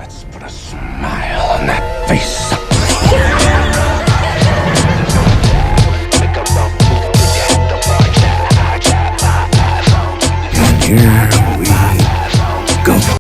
Let's put a smile on that face. And here we go.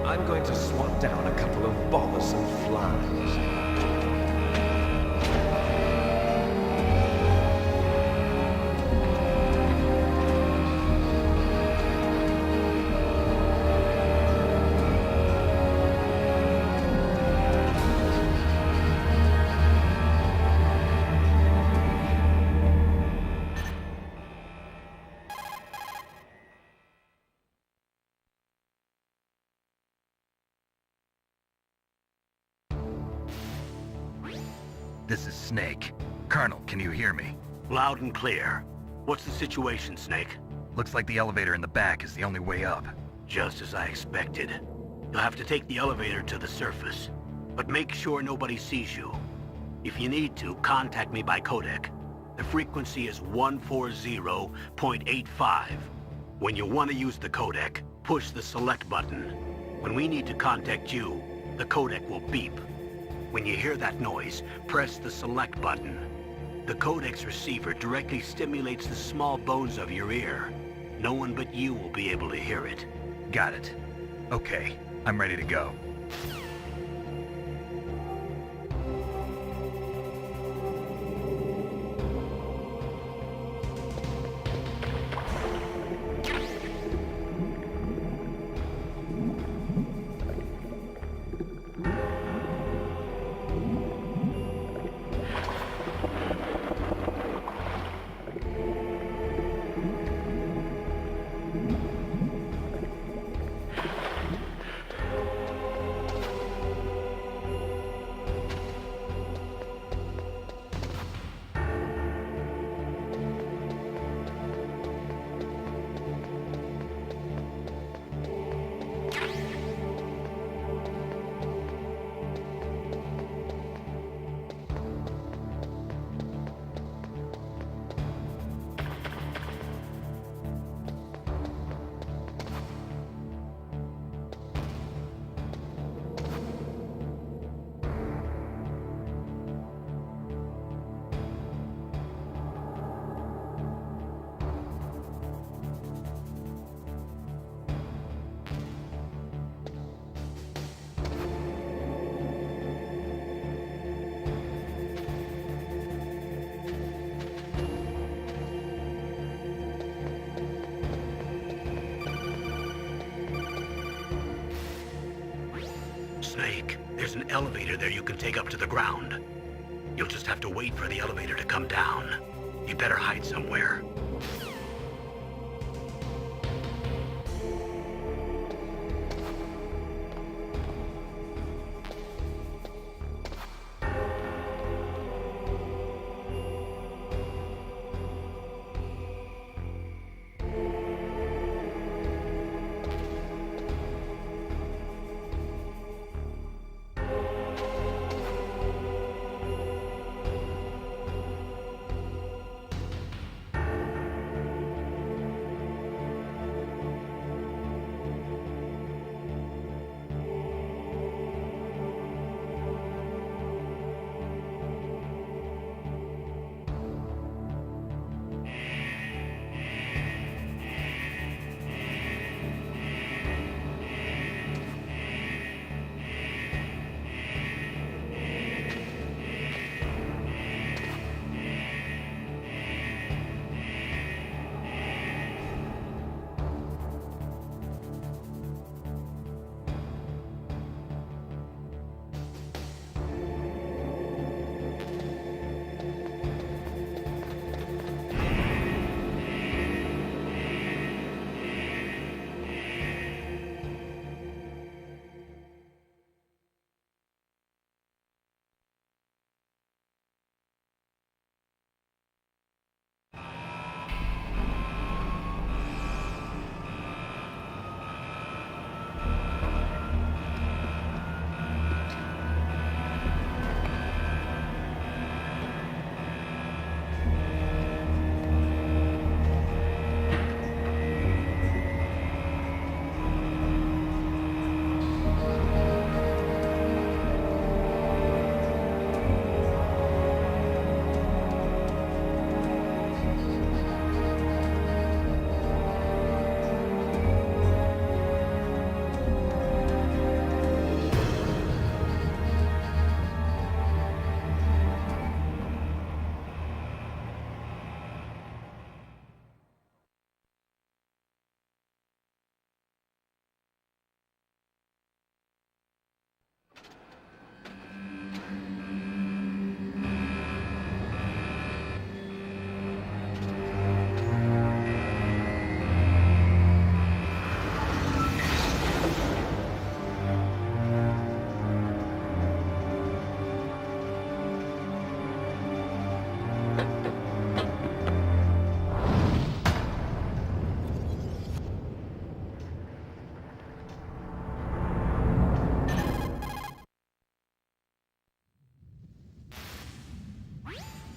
I'm going to swat down a couple of bothersome flies. This is Snake. Colonel, can you hear me? Loud and clear. What's the situation, Snake? Looks like the elevator in the back is the only way up. Just as I expected. You'll have to take the elevator to the surface. But make sure nobody sees you. If you need to, contact me by codec. The frequency is 140.85. When you want to use the codec, push the select button. When we need to contact you, the codec will beep. When you hear that noise, press the select button. The codec's receiver directly stimulates the small bones of your ear. No one but you will be able to hear it. Got it. Okay, I'm ready to go. Snake, there's an elevator there you can take up to the ground. You'll just have to wait for the elevator to come down. You better hide somewhere.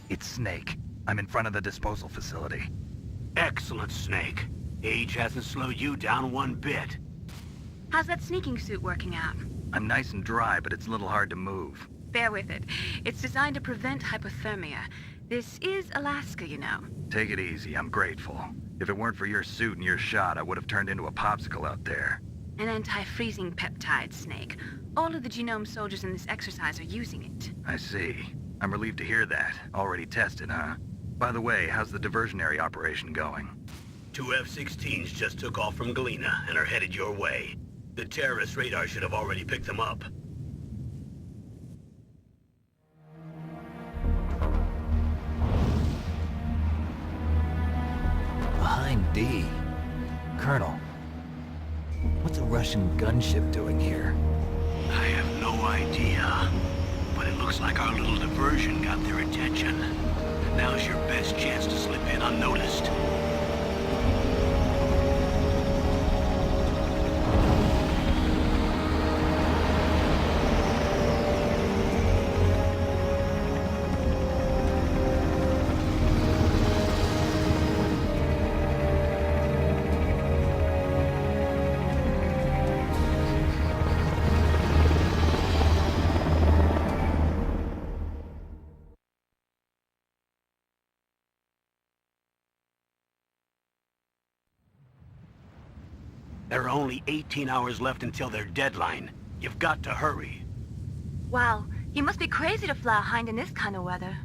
It's Snake. I'm in front of the disposal facility. Excellent, Snake. Age hasn't slowed you down one bit. How's that sneaking suit working out? I'm nice and dry, but it's a little hard to move. Bear with it. It's designed to prevent hypothermia. This is Alaska, you know. Take it easy, I'm grateful. If it weren't for your suit and your shot, I would have turned into a popsicle out there. An anti-freezing peptide, Snake. All of the genome soldiers in this exercise are using it. I see. I'm relieved to hear that. Already tested, huh? By the way, how's the diversionary operation going? 2 F-16s just took off from Galena and are headed your way. The terrorist radar should have already picked them up. Behind D. Colonel, what's a Russian gunship doing here? I have no idea, but it looks like our little diversion got their attention. Now's your best chance to slip in unnoticed. There are only 18 hours left until their deadline. You've got to hurry. Wow, you must be crazy to fly a hind in this kind of weather.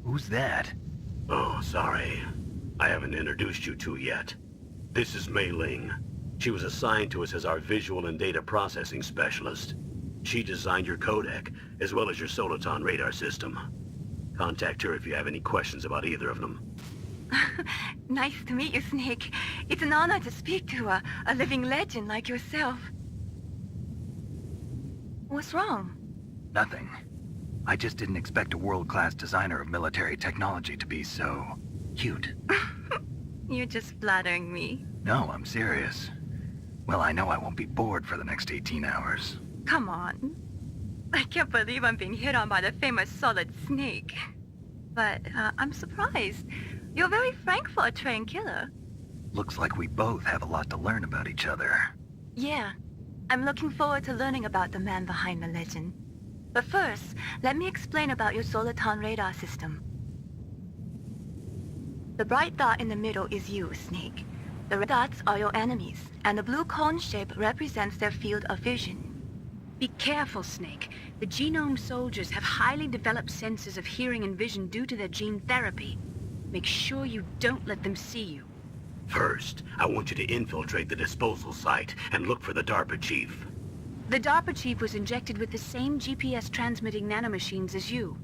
Who's that? Oh, sorry. I haven't introduced you to yet. This is Mei Ling. She was assigned to us as our visual and data processing specialist. She designed your codec, as well as your Soliton radar system. Contact her if you have any questions about either of them. Nice to meet you, Snake. It's an honor to speak to a living legend like yourself. What's wrong? Nothing. I just didn't expect a world-class designer of military technology to be so... cute. You're just flattering me. No, I'm serious. Well, I know I won't be bored for the next 18 hours. Come on. I can't believe I'm being hit on by the famous Solid Snake. But I'm surprised. You're very frank for a trained killer. Looks like we both have a lot to learn about each other. Yeah. I'm looking forward to learning about the man behind the legend. But first, let me explain about your Soliton radar system. The bright dot in the middle is you, Snake. The red dots are your enemies, and the blue cone shape represents their field of vision. Be careful, Snake. The genome soldiers have highly developed senses of hearing and vision due to their gene therapy. Make sure you don't let them see you. First, I want you to infiltrate the disposal site and look for the DARPA chief. The DARPA chief was injected with the same GPS-transmitting nanomachines as you.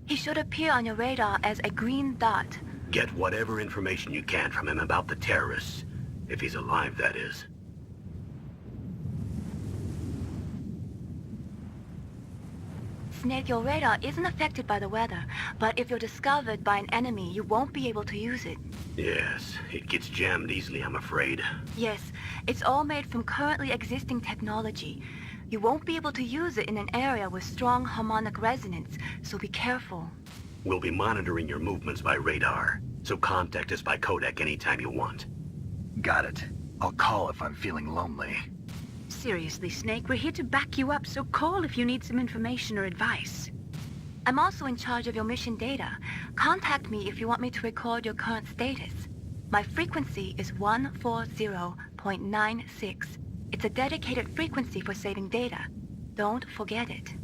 He should appear on your radar as a green dot. Get whatever information you can from him about the terrorists. If he's alive, that is. Snake, your radar isn't affected by the weather, but if you're discovered by an enemy, you won't be able to use it. Yes, it gets jammed easily, I'm afraid. Yes, it's all made from currently existing technology. You won't be able to use it in an area with strong harmonic resonance, so be careful. We'll be monitoring your movements by radar, so contact us by codec anytime you want. Got it. I'll call if I'm feeling lonely. Seriously, Snake, we're here to back you up, so call if you need some information or advice. I'm also in charge of your mission data. Contact me if you want me to record your current status. My frequency is 140.96. It's a dedicated frequency for saving data. Don't forget it.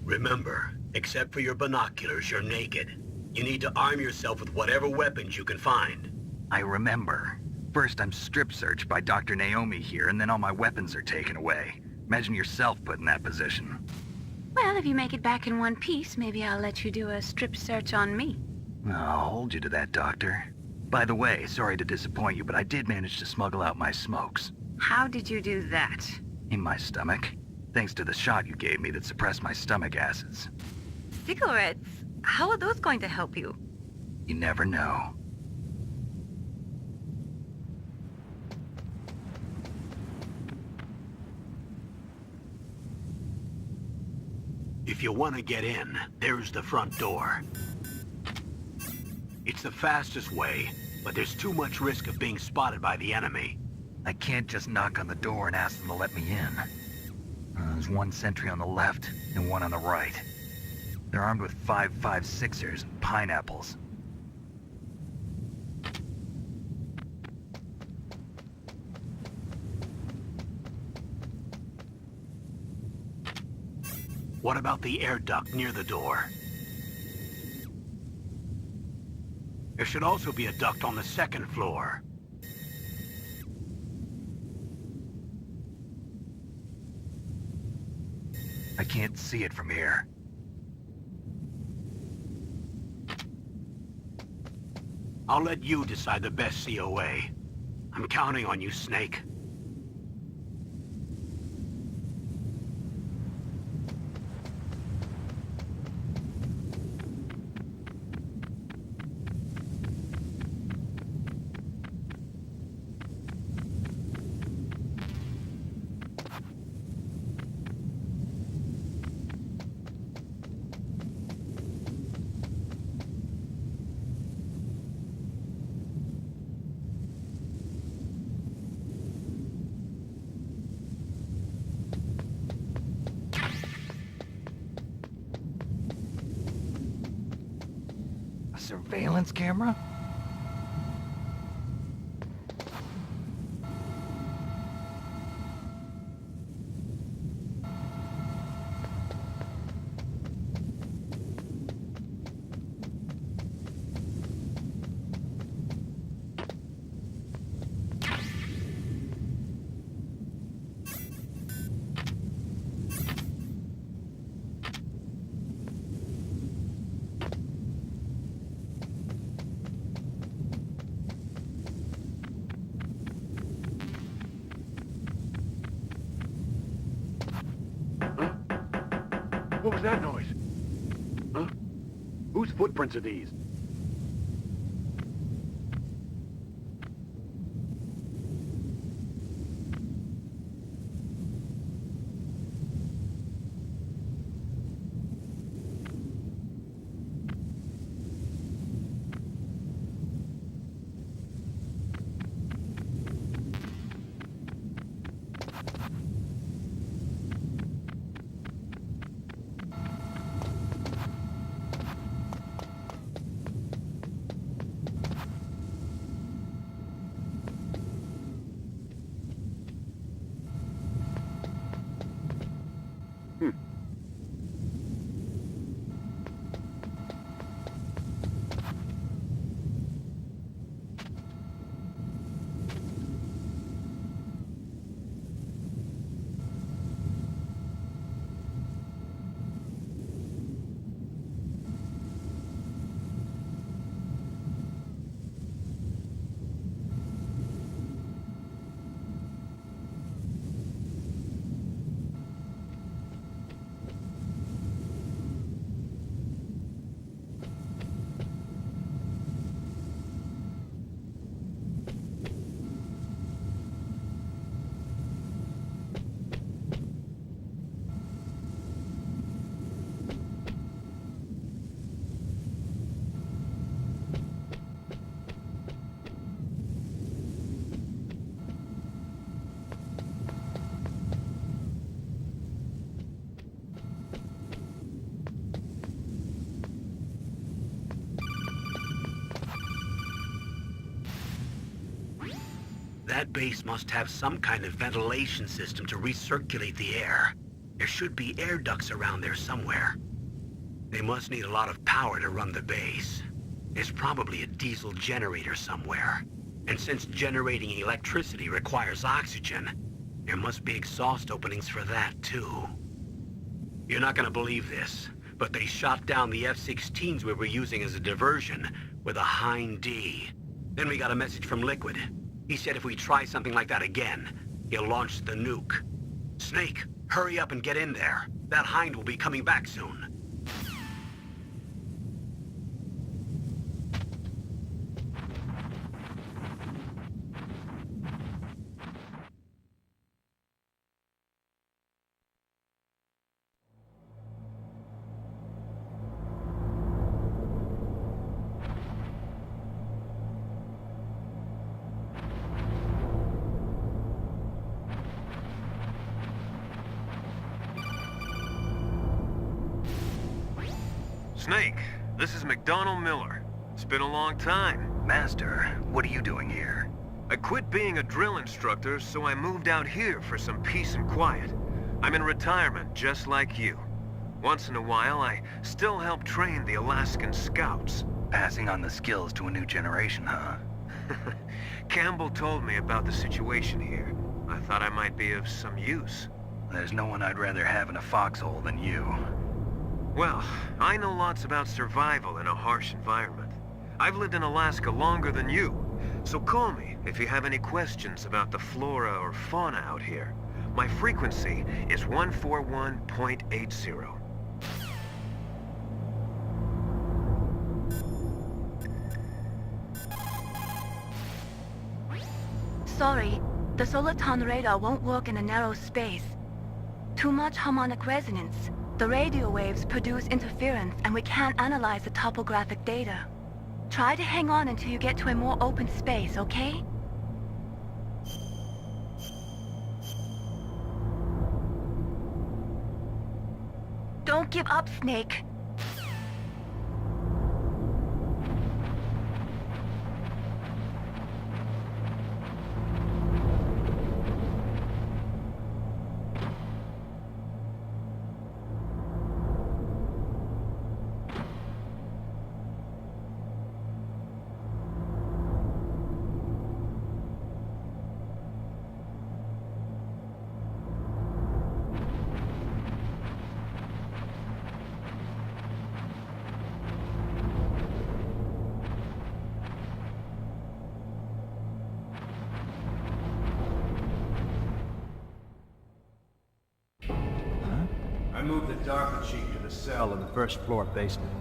Remember, except for your binoculars, you're naked. You need to arm yourself with whatever weapons you can find. I remember. First, I'm strip searched by Dr. Naomi here, and then all my weapons are taken away. Imagine yourself put in that position. Well, if you make it back in one piece, maybe I'll let you do a strip search on me. I'll hold you to that, Doctor. By the way, sorry to disappoint you, but I did manage to smuggle out my smokes. How did you do that? In my stomach. Thanks to the shot you gave me that suppressed my stomach acids. Cigarettes? How are those going to help you? You never know. If you want to get in, there's the front door. It's the fastest way, but there's too much risk of being spotted by the enemy. I can't just knock on the door and ask them to let me in. There's one sentry on the left and one on the right. They're armed with 5.56ers and pineapples. What about the air duct near the door? There should also be a duct on the second floor. I can't see it from here. I'll let you decide the best COA. I'm counting on you, Snake. A surveillance camera? What was that noise? Huh? Whose footprints are these? That base must have some kind of ventilation system to recirculate the air. There should be air ducts around there somewhere. They must need a lot of power to run the base. There's probably a diesel generator somewhere. And since generating electricity requires oxygen, there must be exhaust openings for that too. You're not gonna believe this, but they shot down the F-16s we were using as a diversion with a Hind D. Then we got a message from Liquid. He said if we try something like that again, he'll launch the nuke. Snake, hurry up and get in there. That Hind will be coming back soon. Snake, this is McDonald Miller. It's been a long time. Master, what are you doing here? I quit being a drill instructor, so I moved out here for some peace and quiet. I'm in retirement, just like you. Once in a while, I still help train the Alaskan Scouts. Passing on the skills to a new generation, huh? Campbell told me about the situation here. I thought I might be of some use. There's no one I'd rather have in a foxhole than you. Well, I know lots about survival in a harsh environment. I've lived in Alaska longer than you, so call me if you have any questions about the flora or fauna out here. My frequency is 141.80. Sorry, the Soliton radar won't work in a narrow space. Too much harmonic resonance. The radio waves produce interference and we can't analyze the topographic data. Try to hang on until you get to a more open space, okay? Don't give up, Snake. I moved the DARPA chief to the cell in the first floor basement.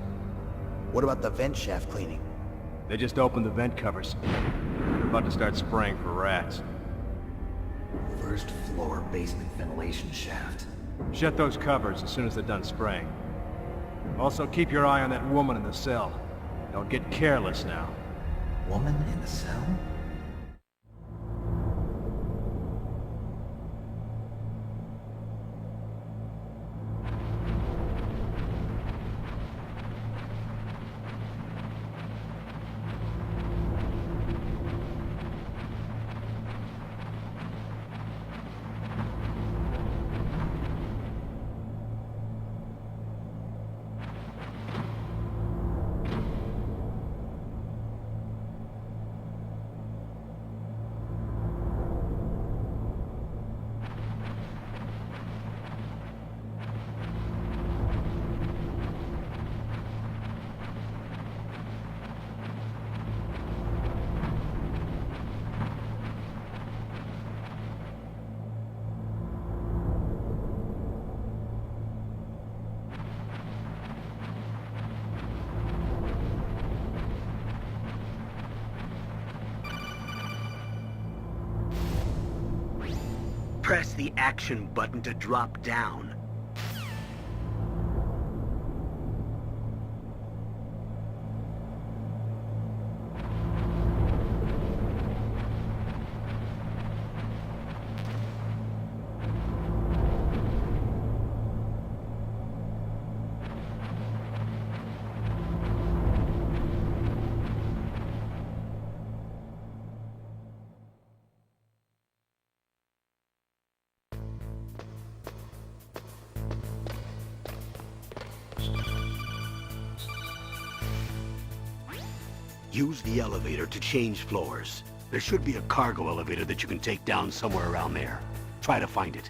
What about the vent shaft cleaning? They just opened the vent covers. They're about to start spraying for rats. First floor basement ventilation shaft. Shut those covers as soon as they're done spraying. Also, keep your eye on that woman in the cell. Don't get careless now. Woman in the cell? Press the action button to drop down. Use the elevator to change floors. There should be a cargo elevator that you can take down somewhere around there. Try to find it.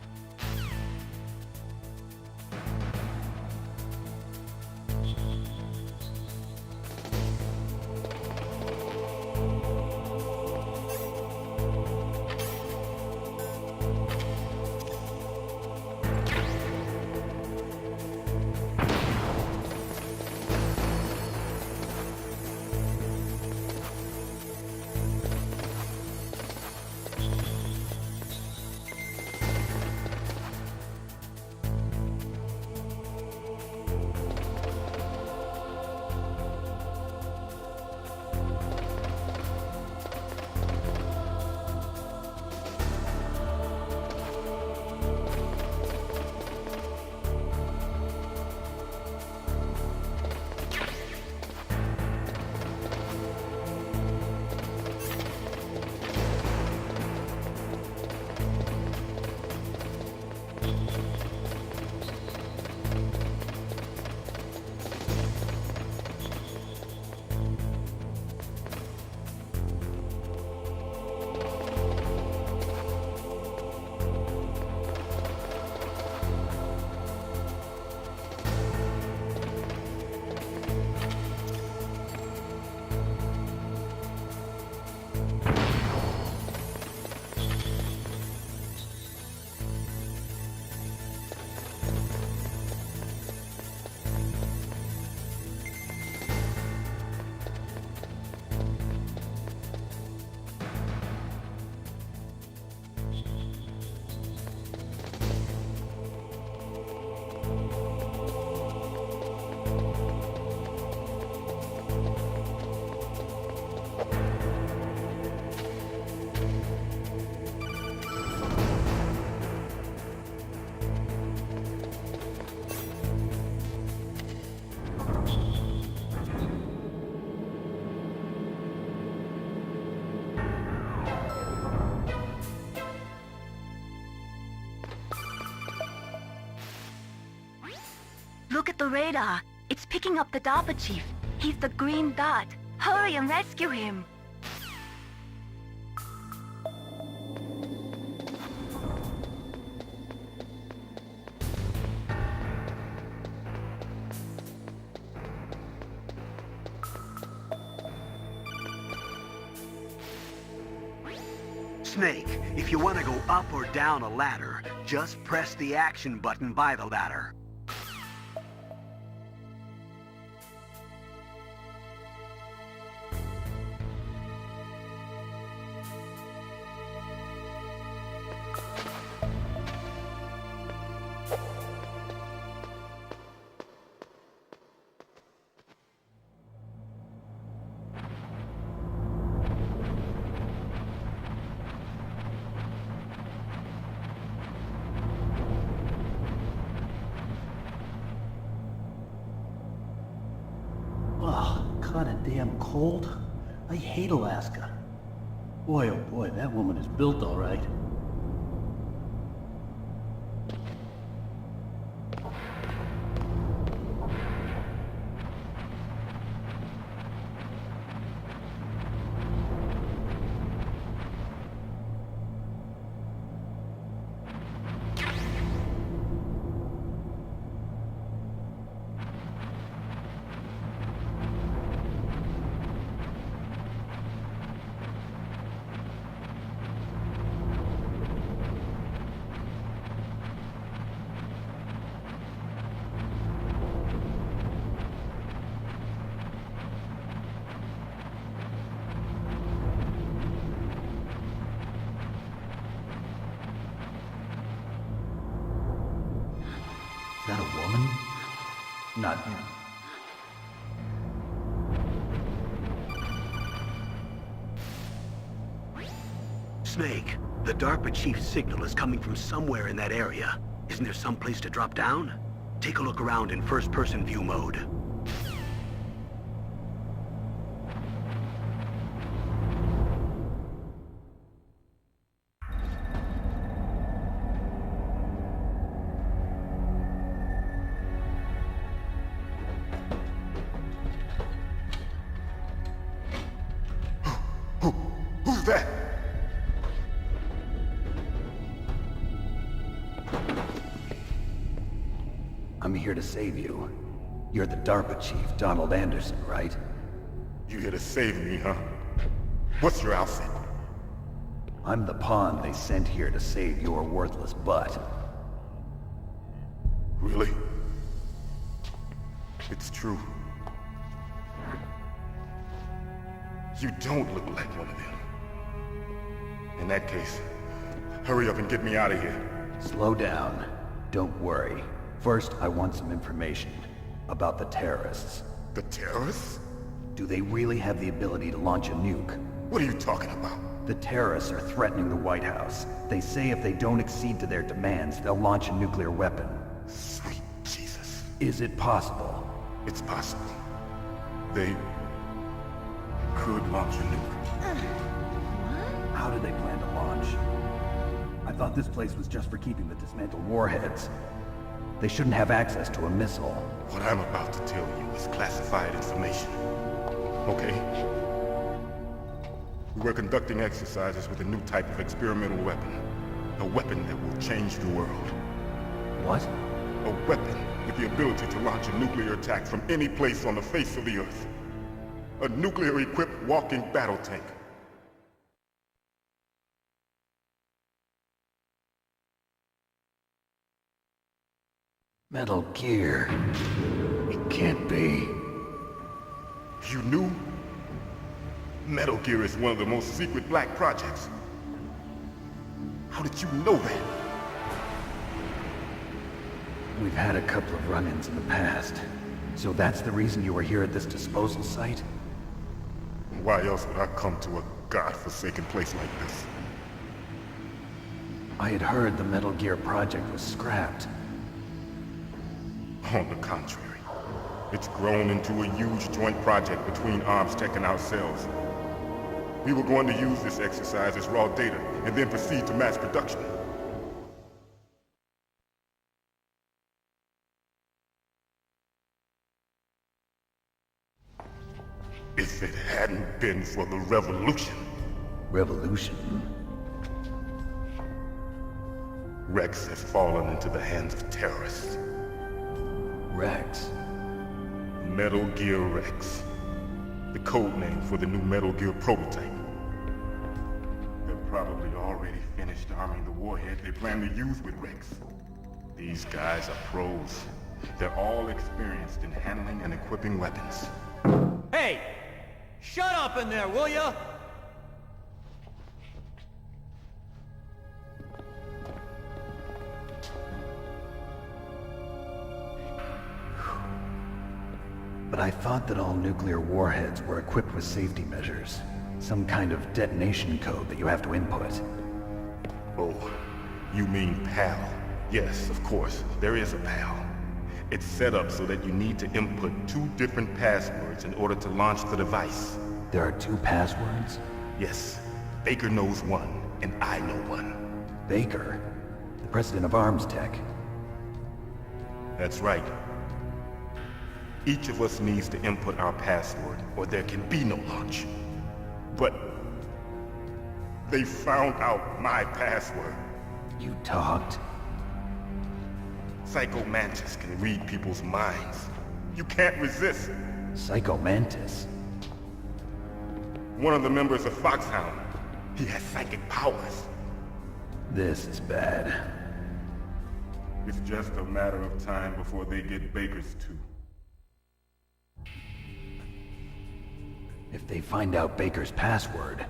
at the radar. It's picking up the DARPA chief. He's the green dot. Hurry and rescue him. Snake, if you want to go up or down a ladder, just press the action button by the ladder. Kinda damn cold. I hate Alaska. Boy, oh boy, that woman is built all right. Is that a woman? Not him. Snake, the DARPA chief's signal is coming from somewhere in that area. Isn't there some place to drop down? Take a look around in first-person view mode. Who's that? I'm here to save you. You're the DARPA chief, Donald Anderson, right? You here to save me, huh? What's your outfit? I'm the pawn they sent here to save your worthless butt. Really? It's true. You don't look like one of them. In that case, hurry up and get me out of here. Slow down. Don't worry. First, I want some information about the terrorists. The terrorists? Do they really have the ability to launch a nuke? What are you talking about? The terrorists are threatening the White House. They say if they don't accede to their demands, they'll launch a nuclear weapon. Sweet Jesus. Is it possible? It's possible. They could launch a nuke. How do they plan to launch? I thought this place was just for keeping the dismantled warheads. They shouldn't have access to a missile. What I'm about to tell you is classified information. Okay? We were conducting exercises with a new type of experimental weapon. A weapon that will change the world. What? A weapon with the ability to launch a nuclear attack from any place on the face of the Earth. A nuclear-equipped walking battle tank. Metal Gear. It can't be. You knew? Metal Gear is one of the most secret black projects. How did you know that? We've had a couple of run-ins in the past. So that's the reason you were here at this disposal site? Why else would I come to a godforsaken place like this? I had heard the Metal Gear project was scrapped. On the contrary, it's grown into a huge joint project between Arms Tech and ourselves. We were going to use this exercise as raw data and then proceed to mass production. If it hadn't been for the revolution, Revolution? Rex has fallen into the hands of terrorists. Rex? Metal Gear Rex. The code name for the new Metal Gear prototype. They're probably already finished arming the warhead they plan to use with Rex. These guys are pros. They're all experienced in handling and equipping weapons. Hey! Shut up in there, will ya? But I thought that all nuclear warheads were equipped with safety measures. Some kind of detonation code that you have to input. Oh, you mean PAL? Yes, of course, there is a PAL. It's set up so that you need to input 2 different passwords in order to launch the device. There are 2 passwords? Yes, Baker knows one, and I know one. Baker? The president of Arms Tech? That's right. Each of us needs to input our password, or there can be no launch. But they found out my password. You talked? Psycho Mantis can read people's minds. You can't resist. Psycho Mantis? One of the members of Foxhound. He has psychic powers. This is bad. It's just a matter of time before they get Baker's too. If they find out Baker's password...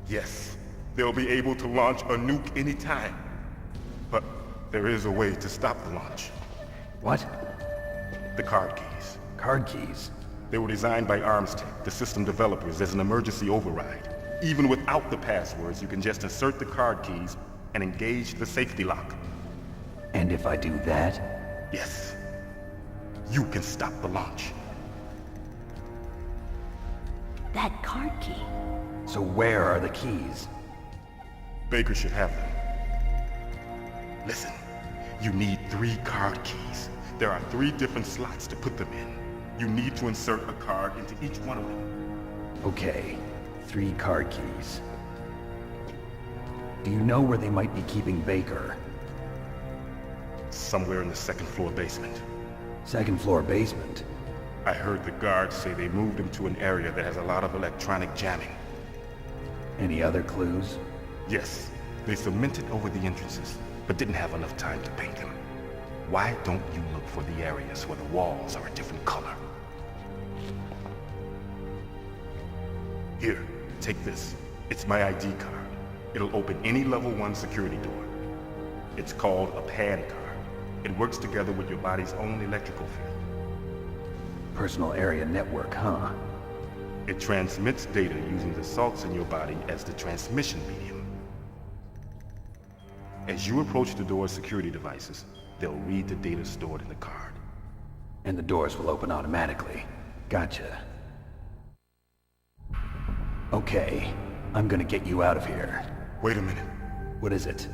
Yes, they'll be able to launch a nuke anytime. But there is a way to stop the launch. What? The card keys. Card keys? They were designed by ArmsTech, the system developers, as an emergency override. Even without the passwords, you can just insert the card keys and engage the safety lock. And if I do that? Yes. You can stop the launch. That card key. So where are the keys? Baker should have them. Listen, you need 3 card keys. There are 3 different slots to put them in. You need to insert a card into each one of them. Okay, 3 card keys. Do you know where they might be keeping Baker? Somewhere in the 2nd floor basement. 2nd floor basement? I heard the guards say they moved him to an area that has a lot of electronic jamming. Any other clues? Yes, they cemented over the entrances, but didn't have enough time to paint them. Why don't you look for the areas where the walls are a different color? Here, take this. It's my ID card. It'll open any level 1 security door. It's called a PAN card. It works together with your body's own electrical field. Personal area network, huh? It transmits data using the salts in your body as the transmission medium. As you approach the door's security devices, they'll read the data stored in the card. And the doors will open automatically. Gotcha. Okay, I'm gonna get you out of here. Wait a minute. What is it?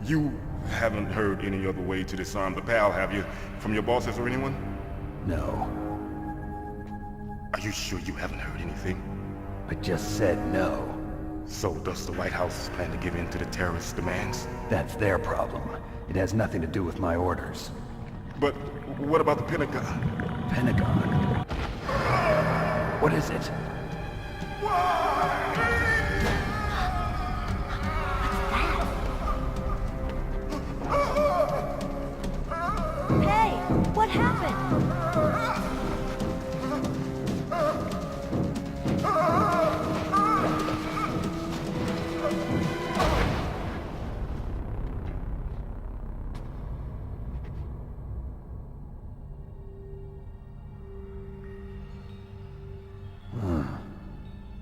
You haven't heard any other way to disarm the PAL, have you? From your bosses or anyone? No. Are you sure you haven't heard anything? I just said no. So does the White House plan to give in to the terrorists' demands? That's their problem. It has nothing to do with my orders. But what about the Pentagon? Pentagon? What is it? Hey, what happened?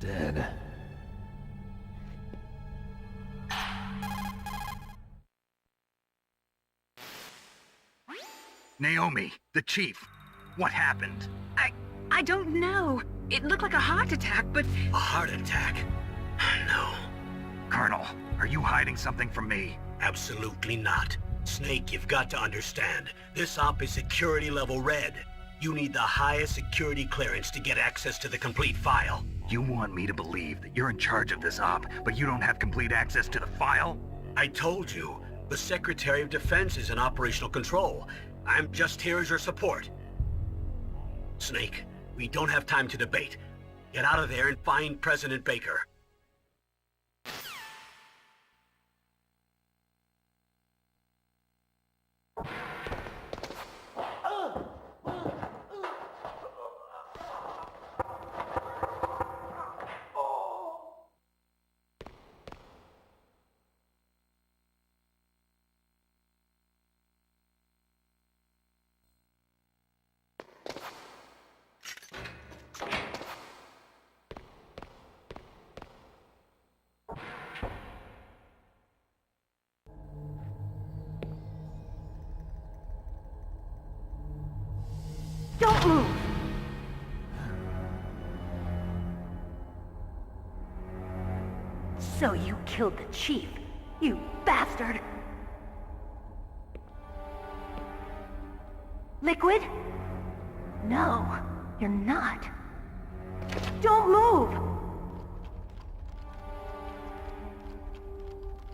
Dead. Naomi, the chief. What happened? I don't know. It looked like a heart attack, but... A heart attack? No, Colonel, are you hiding something from me? absolutely not. Snake, you've got to understand. This op is security level red. You need the highest security clearance to get access to the complete file. You want me to believe that you're in charge of this op, but you don't have complete access to the file? I told you, the Secretary of Defense is in operational control. I'm just here as your support. Snake, we don't have time to debate. Get out of there and find President Baker. Don't move! So you killed the chief, you bastard! Liquid? No, you're not. Don't move!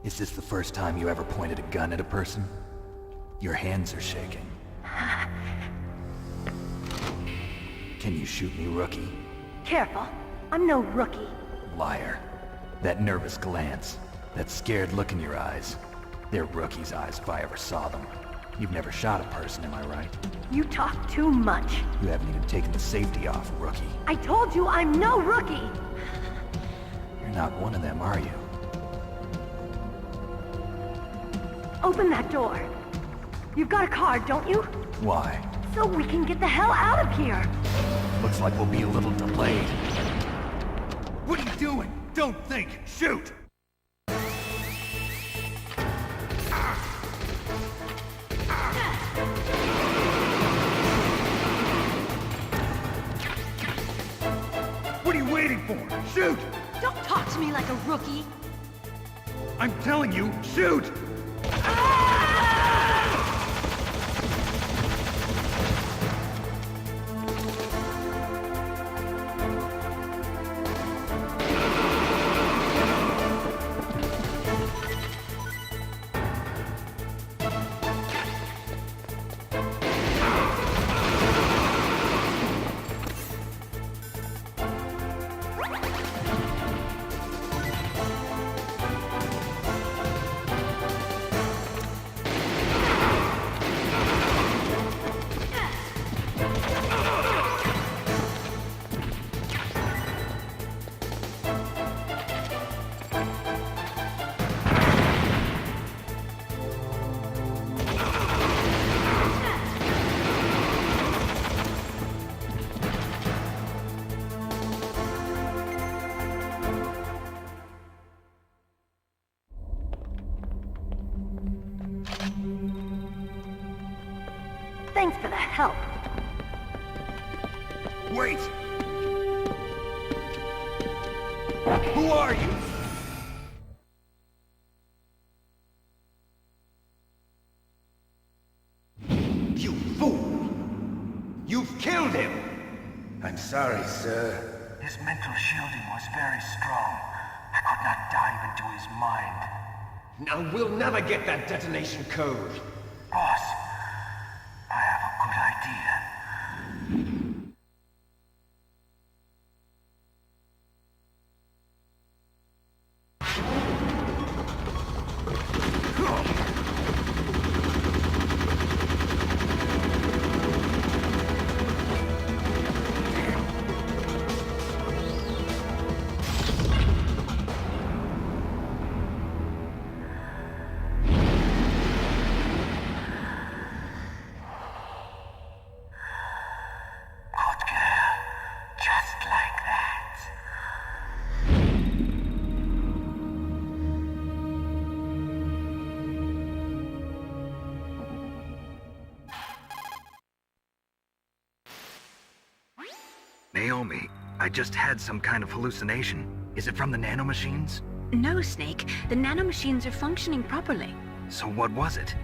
Is this the first time you ever pointed a gun at a person? Your hands are shaking. Can you shoot me, rookie? Careful, I'm no rookie. Liar. That nervous glance, that scared look in your eyes. They're rookie's eyes if I ever saw them. You've never shot a person, am I right? You talk too much. You haven't even taken the safety off, rookie. I told you I'm no rookie! You're not one of them, are you? Open that door. You've got a card, don't you? Why? So we can get the hell out of here! Looks like we'll be a little delayed. What are you doing? Don't think! Shoot! What are you waiting for? Shoot! Don't talk to me like a rookie! I'm telling you, shoot! Thanks for the help. Wait! Who are you? You fool! You've killed him! I'm sorry, sir. His mental shielding was very strong. I could not dive into his mind. Now we'll never get that detonation code. Boss, I have a good idea. Naomi, I just had some kind of hallucination. Is it from the nanomachines? No, Snake. The nanomachines are functioning properly. So what was it?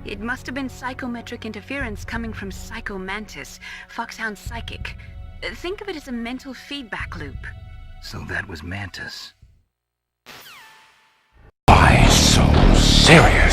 It must have been psychometric interference coming from Psycho Mantis, Foxhound's psychic. Think of it as a mental feedback loop. So that was Mantis. Why so serious?